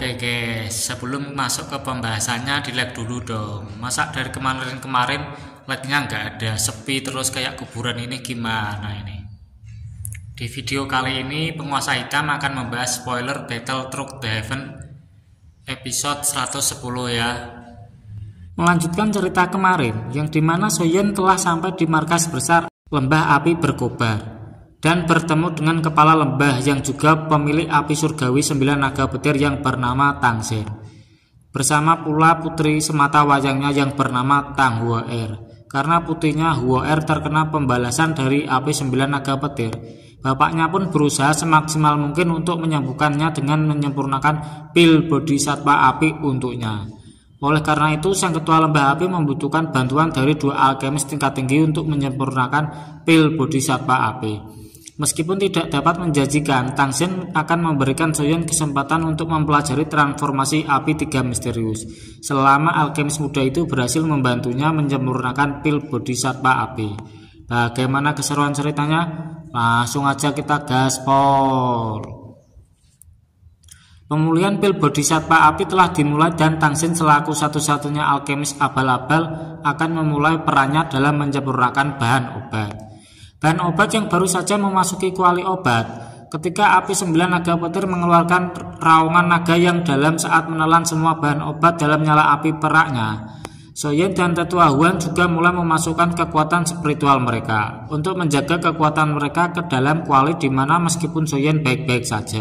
Oke guys, sebelum masuk ke pembahasannya di lag dulu dong. Masa dari kemarin-kemarin lagnya nggak ada, sepi terus kayak kuburan ini gimana ini? Di video kali ini penguasa hitam akan membahas spoiler Battle Through the Heaven episode 110 ya. Melanjutkan cerita kemarin yang dimana Soyeon telah sampai di markas besar lembah api berkobar dan bertemu dengan kepala lembah yang juga pemilik api surgawi 9 naga petir yang bernama Tangsen, bersama pula putri semata wayangnya yang bernama Tang Hwoer. Karena putrinya Hwoer terkena pembalasan dari api 9 naga petir, bapaknya pun berusaha semaksimal mungkin untuk menyembuhkannya dengan menyempurnakan pil bodhisattva api untuknya. Oleh karena itu, sang ketua lembah api membutuhkan bantuan dari 2 alkemis tingkat tinggi untuk menyempurnakan pil bodhisattva api. Meskipun tidak dapat menjanjikan, Tangsen akan memberikan Soyeon kesempatan untuk mempelajari transformasi api 3 misterius selama alkemis muda itu berhasil membantunya menyempurnakan pil bodhisattva api. Bagaimana keseruan ceritanya? Langsung aja kita gaspol. Pemulihan pil bodhisattva api telah dimulai dan Tangsen selaku satu-satunya alkemis abal-abal akan memulai perannya dalam menyempurnakan bahan obat. Bahan obat yang baru saja memasuki kuali obat ketika api 9 naga petir mengeluarkan raungan naga yang dalam saat menelan semua bahan obat dalam nyala api peraknya. Soyeon dan Tetua Hwan juga mulai memasukkan kekuatan spiritual mereka untuk menjaga kekuatan mereka ke dalam kuali, di mana meskipun Soyeon baik-baik saja,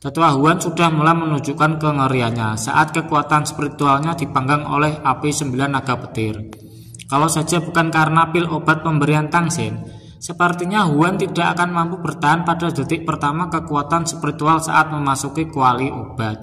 Tetua Hwan sudah mulai menunjukkan kengeriannya saat kekuatan spiritualnya dipanggang oleh api 9 naga petir. Kalau saja bukan karena pil obat pemberian Tangsen, sepertinya Hwan tidak akan mampu bertahan pada detik pertama kekuatan spiritual saat memasuki kuali obat.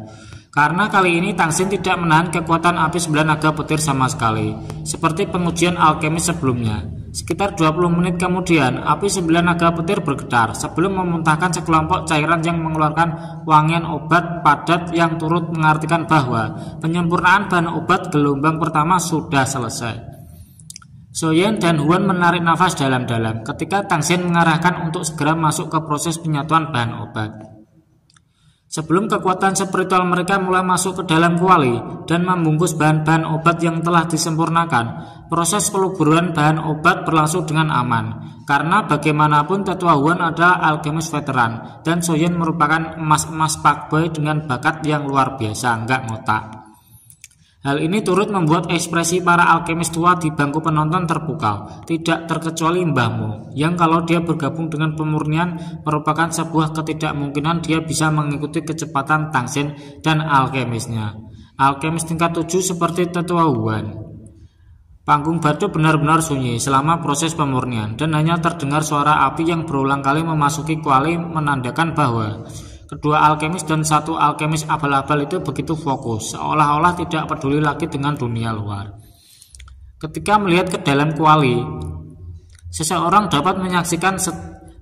Karena kali ini Tangsen tidak menahan kekuatan api 9 naga petir sama sekali, seperti pengujian alkemis sebelumnya. Sekitar 20 menit kemudian, api 9 naga petir bergetar sebelum memuntahkan sekelompok cairan yang mengeluarkan wangian obat padat yang turut mengartikan bahwa penyempurnaan bahan obat gelombang pertama sudah selesai. Soyeon dan Hwan menarik nafas dalam-dalam ketika Tangsen mengarahkan untuk segera masuk ke proses penyatuan bahan obat. Sebelum kekuatan spiritual mereka mulai masuk ke dalam kuali dan membungkus bahan-bahan obat yang telah disempurnakan, proses peluburan bahan obat berlangsung dengan aman. Karena bagaimanapun Tetua Hwan adalah alkemis veteran dan Soyeon merupakan emas-emas fuckboy dengan bakat yang luar biasa, nggak ngotak. Hal ini turut membuat ekspresi para alkemis tua di bangku penonton terpukau, tidak terkecuali Mbah Mo, yang kalau dia bergabung dengan pemurnian merupakan sebuah ketidakmungkinan dia bisa mengikuti kecepatan Tangsen dan alkemisnya. Alkemis tingkat 7 seperti Tetua Hwan. Panggung batu benar-benar sunyi selama proses pemurnian dan hanya terdengar suara api yang berulang kali memasuki kuali, menandakan bahwa kedua alkemis dan satu alkemis abal-abal itu begitu fokus, seolah-olah tidak peduli lagi dengan dunia luar. Ketika melihat ke dalam kuali, seseorang dapat menyaksikan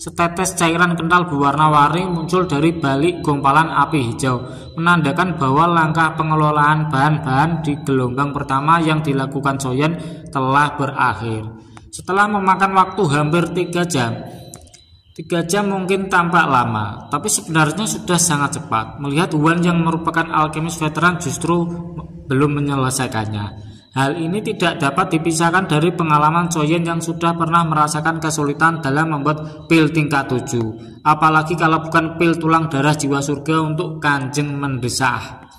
setetes cairan kental berwarna-warni muncul dari balik gumpalan api hijau, menandakan bahwa langkah pengelolaan bahan-bahan di gelombang pertama yang dilakukan Soyeon telah berakhir. Setelah memakan waktu hampir 3 jam, 3 jam mungkin tampak lama, tapi sebenarnya sudah sangat cepat. Melihat Hwan yang merupakan alkemis veteran justru belum menyelesaikannya. Hal ini tidak dapat dipisahkan dari pengalaman Soyeon yang sudah pernah merasakan kesulitan dalam membuat pil tingkat 7. Apalagi kalau bukan pil tulang darah jiwa surga untuk Kanjeng mendesak.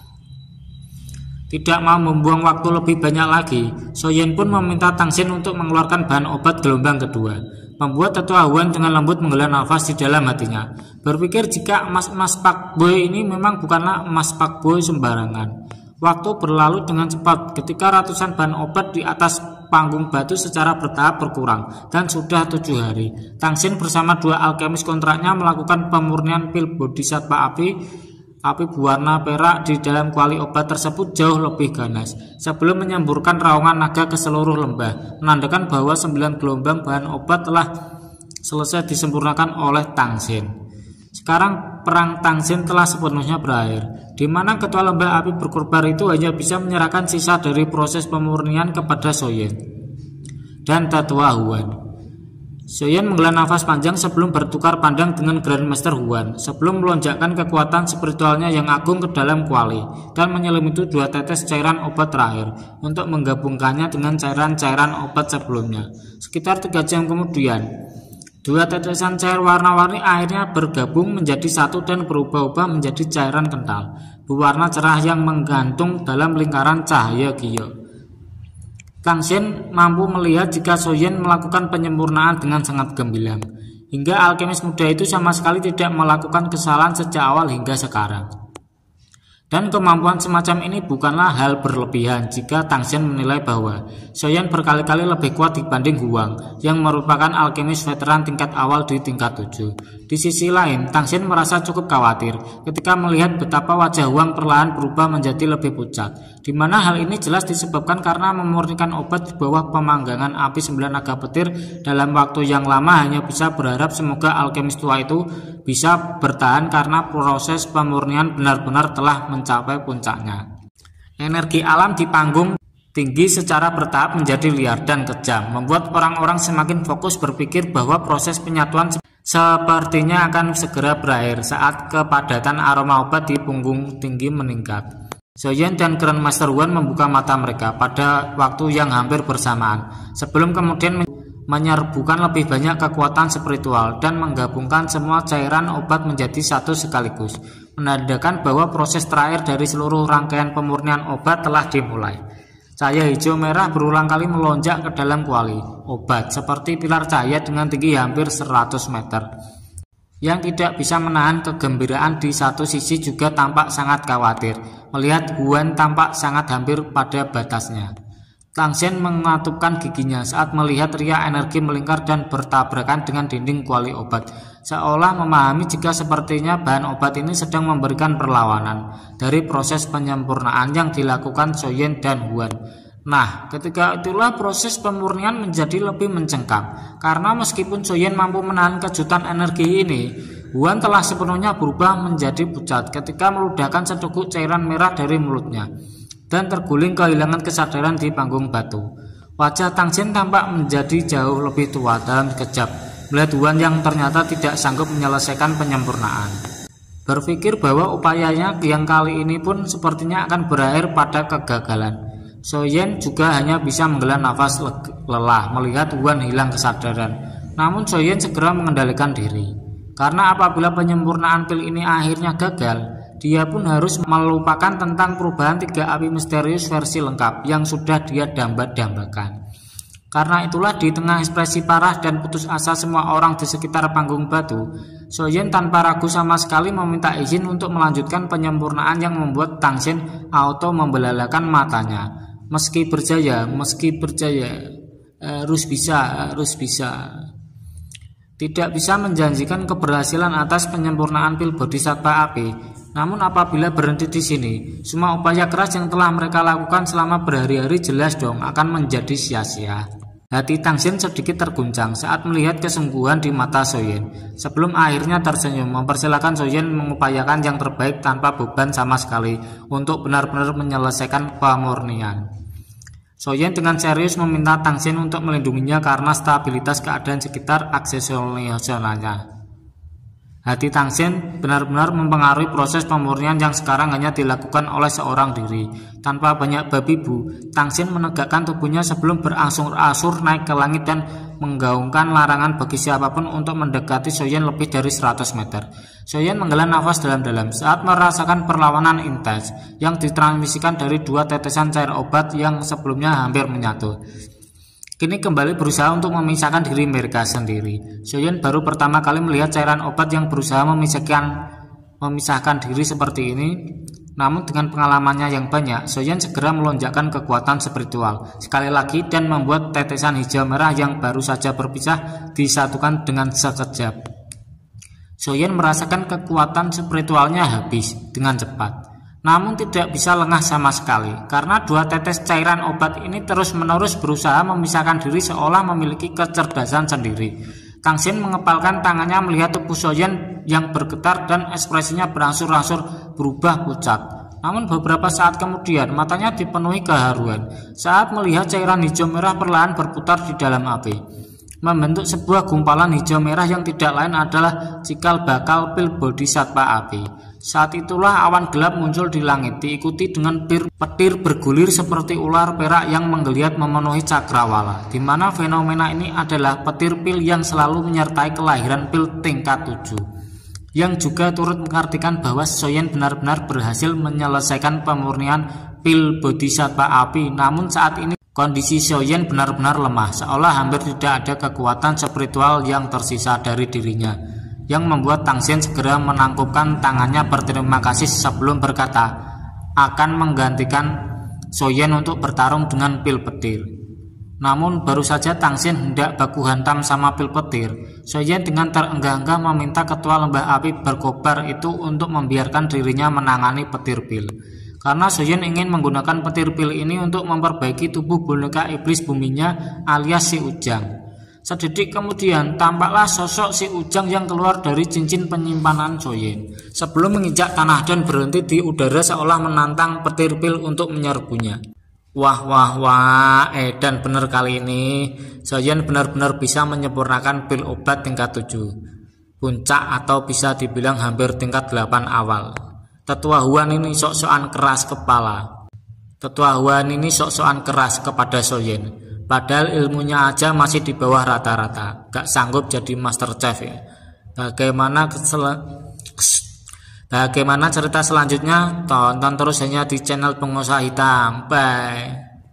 Tidak mau membuang waktu lebih banyak lagi, Soyeon pun meminta Tangsen untuk mengeluarkan bahan obat gelombang kedua. Membuat Tetua Hwan dengan lembut menghela nafas di dalam hatinya, berpikir jika emas-emas fuckboy ini memang bukanlah emas fuckboy sembarangan. Waktu berlalu dengan cepat ketika ratusan bahan obat di atas panggung batu secara bertahap berkurang, dan sudah 7 hari Tangsen bersama 2 alkemis kontraknya melakukan pemurnian pil bodhisattva api berwarna perak di dalam kuali obat tersebut jauh lebih ganas sebelum menyemburkan raungan naga ke seluruh lembah, menandakan bahwa 9 gelombang bahan obat telah selesai disempurnakan oleh Tangsen. Sekarang perang Tangsen telah sepenuhnya berakhir, di mana ketua lembah api berkorban itu hanya bisa menyerahkan sisa dari proses pemurnian kepada Soyeon dan Tetua Hwan. Soyen menghela nafas panjang sebelum bertukar pandang dengan Grandmaster Huan, sebelum melonjakkan kekuatan spiritualnya yang agung ke dalam kuali dan menyelim itu 2 tetes cairan obat terakhir untuk menggabungkannya dengan cairan-cairan obat sebelumnya. Sekitar 3 jam kemudian, 2 tetesan cair warna-warni akhirnya bergabung menjadi satu dan berubah-ubah menjadi cairan kental berwarna cerah yang menggantung dalam lingkaran cahaya giok. Tang Xin mampu melihat jika Soyen melakukan penyempurnaan dengan sangat gemilang, hingga alkemis muda itu sama sekali tidak melakukan kesalahan sejak awal hingga sekarang. Dan kemampuan semacam ini bukanlah hal berlebihan jika Tang Xin menilai bahwa Soyen berkali-kali lebih kuat dibanding Huang yang merupakan alkemis veteran tingkat awal di tingkat 7. Di sisi lain, Tang Xin merasa cukup khawatir ketika melihat betapa wajah Huang perlahan berubah menjadi lebih pucat, di mana hal ini jelas disebabkan karena memurnikan obat di bawah pemanggangan api 9 naga petir dalam waktu yang lama. Hanya bisa berharap semoga alkemis tua itu bisa bertahan karena proses pemurnian benar-benar telah mencapai puncaknya. Energi alam di panggung tinggi secara bertahap menjadi liar dan kejam, membuat orang-orang semakin fokus berpikir bahwa proses penyatuan sepertinya akan segera berakhir saat kepadatan aroma obat di punggung tinggi meningkat. Soyen dan Grandmaster Huan membuka mata mereka pada waktu yang hampir bersamaan, sebelum kemudian menyerbukan lebih banyak kekuatan spiritual dan menggabungkan semua cairan obat menjadi satu sekaligus, menandakan bahwa proses terakhir dari seluruh rangkaian pemurnian obat telah dimulai. Cahaya hijau merah berulang kali melonjak ke dalam kuali obat seperti pilar cahaya dengan tinggi hampir 100 meter. Yang tidak bisa menahan kegembiraan di satu sisi juga tampak sangat khawatir melihat Huan tampak sangat hampir pada batasnya. Tang Xin mengatupkan giginya saat melihat ria energi melingkar dan bertabrakan dengan dinding kuali obat, seolah memahami jika sepertinya bahan obat ini sedang memberikan perlawanan dari proses penyempurnaan yang dilakukan Soyen dan Huan. Nah, ketika itulah proses pemurnian menjadi lebih mencengkam, karena meskipun Soyen mampu menahan kejutan energi ini, Huan telah sepenuhnya berubah menjadi pucat ketika meludahkan seteguk cairan merah dari mulutnya dan terguling kehilangan kesadaran di panggung batu. Wajah Tang Xin tampak menjadi jauh lebih tua dalam sekejap melihat Huan yang ternyata tidak sanggup menyelesaikan penyempurnaan. Berpikir bahwa upayanya yang kali ini pun sepertinya akan berakhir pada kegagalan, Soyen juga hanya bisa menghela nafas lelah melihat Huan hilang kesadaran. Namun Soyen segera mengendalikan diri, karena apabila penyempurnaan pil ini akhirnya gagal, dia pun harus melupakan tentang perubahan 3 api misterius versi lengkap yang sudah dia dambakan. Karena itulah di tengah ekspresi parah dan putus asa semua orang di sekitar panggung batu, Soyen tanpa ragu sama sekali meminta izin untuk melanjutkan penyempurnaan yang membuat Tang Xin auto membelalakan matanya. Meski berjaya, harus bisa. Tidak bisa menjanjikan keberhasilan atas penyempurnaan pil Bodhisattva api. Namun apabila berhenti di sini, semua upaya keras yang telah mereka lakukan selama berhari-hari jelas dong akan menjadi sia-sia. Hati Tang Xin sedikit terguncang saat melihat kesungguhan di mata Soyen. Sebelum akhirnya tersenyum, mempersilahkan Soyen mengupayakan yang terbaik tanpa beban sama sekali untuk benar-benar menyelesaikan pemurnian. Soyen dengan serius meminta Tang Xin untuk melindunginya karena stabilitas keadaan sekitar aksesionalnya. Hati Tang Xin benar-benar mempengaruhi proses pemurnian yang sekarang hanya dilakukan oleh seorang diri. Tanpa banyak babi bu, Tang Xin menegakkan tubuhnya sebelum berangsur-angsur naik ke langit dan menggaungkan larangan bagi siapapun untuk mendekati Soyen lebih dari 100 meter. Soyen menghela nafas dalam-dalam saat merasakan perlawanan intens yang ditransmisikan dari 2 tetesan cair obat yang sebelumnya hampir menyatu. Kini kembali berusaha untuk memisahkan diri mereka sendiri. Soyen baru pertama kali melihat cairan obat yang berusaha memisahkan diri seperti ini. Namun dengan pengalamannya yang banyak, Soyen segera melonjakkan kekuatan spiritual sekali lagi dan membuat tetesan hijau merah yang baru saja berpisah disatukan dengan sekejap. Soyen merasakan kekuatan spiritualnya habis dengan cepat. Namun tidak bisa lengah sama sekali, karena 2 tetes cairan obat ini terus-menerus berusaha memisahkan diri seolah memiliki kecerdasan sendiri. Tang Xin mengepalkan tangannya melihat tubuh Soyen yang bergetar dan ekspresinya berangsur-angsur berubah pucat. Namun beberapa saat kemudian matanya dipenuhi keharuan saat melihat cairan hijau merah perlahan berputar di dalam api. membentuk sebuah gumpalan hijau merah yang tidak lain adalah cikal bakal pil Bodhisattva api. Saat itulah awan gelap muncul di langit, diikuti dengan petir bergulir seperti ular perak yang menggeliat memenuhi cakrawala, di mana fenomena ini adalah petir pil yang selalu menyertai kelahiran pil tingkat 7, yang juga turut mengartikan bahwa Soyen benar-benar berhasil menyelesaikan pemurnian pil Bodhisattva api. Namun saat ini kondisi Soyen benar-benar lemah, seolah hampir tidak ada kekuatan spiritual yang tersisa dari dirinya, yang membuat Tangsen segera menangkupkan tangannya berterima kasih sebelum berkata akan menggantikan Soyen untuk bertarung dengan pil petir. Namun baru saja Tangsen hendak baku hantam sama pil petir, Soyen dengan terenggah-enggah meminta ketua lembah api berkobar itu untuk membiarkan dirinya menangani petir pil. Karena Soyen ingin menggunakan petir pil ini untuk memperbaiki tubuh boneka iblis buminya alias si Ujang. Sedetik kemudian tampaklah sosok si Ujang yang keluar dari cincin penyimpanan Soyen sebelum menginjak tanah dan berhenti di udara seolah menantang petir pil untuk menyerbunya. Wah, edan bener kali ini. Soyen benar-benar bisa menyempurnakan pil obat tingkat 7, puncak atau bisa dibilang hampir tingkat 8 awal. Tetua Huan ini sok-sokan keras kepala. Tetua Huan ini sok-sokan keras kepada Soyen, padahal ilmunya aja masih di bawah rata-rata, gak sanggup jadi master chef ya. Bagaimana cerita selanjutnya? Tonton terus hanya di channel Pengusaha Hitam. Bye.